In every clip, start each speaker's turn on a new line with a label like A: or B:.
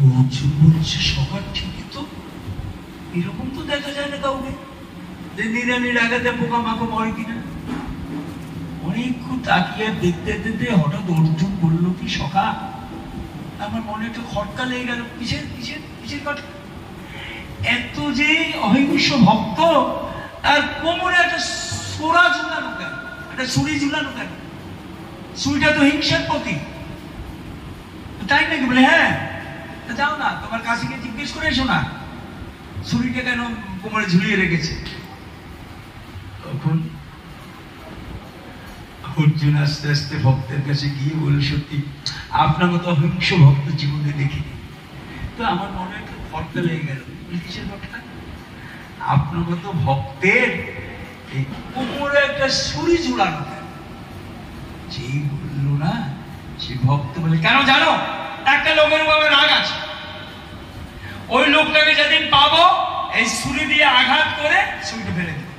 A: অর্জুন বলছে সবার ঠিকই তো, এরকম তো দেখা যায় না কাউকে যে নিরানির আঘাতে পোকা মাকো মরে কিনা। অনেকক্ষণ তাকিয়ে দেখতে দেখতে হঠাৎ অর্জুন বলল কি সখা, আমার মনে একটা খটকা লেগে গেল। কিসের কিসের কিসের খটকা? এত যে অহিংস ভক্ত, তার কোমরে একটা সোরা ঝুলানো কেন, একটা ছুরি ঝুলানো কেন? ছুরিটা তো হিংসার প্রতীক, তাই নাকি? বলে হ্যাঁ, যাও না তোমার কাছে গিয়ে জিজ্ঞেস করে এসো না ছুরিটা কেন কোমরে ঝুলিয়ে রেখেছে। তখন অর্জুন আস্তে আস্তে ভক্তের কাছে গিয়ে বলে, সত্যি আপনার মতো অহিংস ভক্ত জীবনে দেখিনি, তো আমার মনে একটা খটকা লেগে গেল। কিসের খটকা? আপনার মতো ভক্তের এই কোমরে একটা ছুরি ঝুলানো কেন? যেই বললো না, সে ভক্ত বলে, কেন জানো? একটা লোকের উপর রাগ আছে, ওই লোকটাকে যেদিন পাবো এই ছুরি দিয়ে আঘাত করে ছুরিটা ফেলে দেব।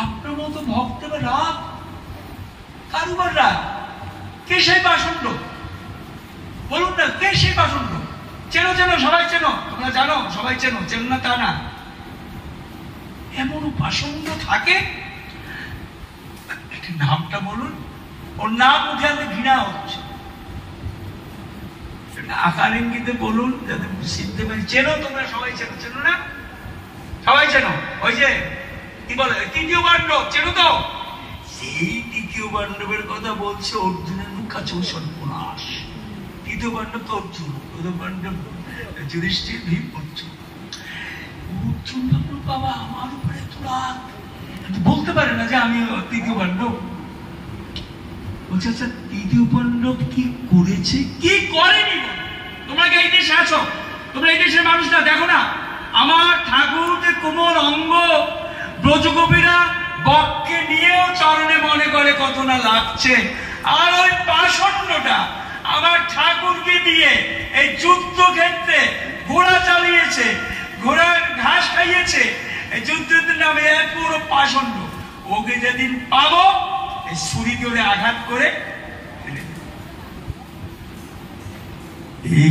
A: আপনার মতো ভক্ত রাগ, কার উপর রাগ? কে সেই পাষণ্ড? বলুন না, কে সেই পাষণ্ড? চেনো চেনো, সবাই চেনো, তোমরা জানো, সবাই চেনো, চেনো না তা না। এমন পাষণ্ড থাকে, নামটা বলুন, ওর নাম উঠে আমাদের ঘৃণা হচ্ছে। আকার ইঙ্গিতে বলুন যাতে চিনতে পারি। চেনো তোমরা, সবাই চেনো, চেনো না? সবাই চেনো। ওই যে কি বলে তৃতীয় পাণ্ডব, চেনো তো? সেই তৃতীয় পাণ্ডবের কথা বলছে। অর্জুনের মুখ কাছে সর্বনাশ। তৃতীয় পাণ্ডব তো অর্জুন, প্রথম পাণ্ডব যুধিষ্ঠির, ভীম, অর্জুন। অর্জুন ভাবলো বাবা আমার উপরে এত রাগ, বলতে পারে না যে আমি তৃতীয় পাণ্ডব। বলছে আচ্ছা তৃতীয় পাণ্ডব কি করেছে, কি করেনি? তোমরা কি এই দেশে আছো? তোমরা এই দেশের মানুষ না, দেখো না আমার ঠাকুরকে কোমল অঙ্গ ব্রজগোপীরা বককে নিয়েও চরণে মনে করে কত না লাগছে। আর ওই পাষণ্ডটা আমার ঠাকুরকে দিয়ে এই যুদ্ধক্ষেত্রে ঘোড়া চালিয়েছে, ঘোড়ার ঘাস খাইয়েছে, এই যুদ্ধের নামে এক পুরো পাষণ্ড। ওকে যেদিন পাবো এই ছুরি দিয়ে আঘাত করে ফেলে দেব। এই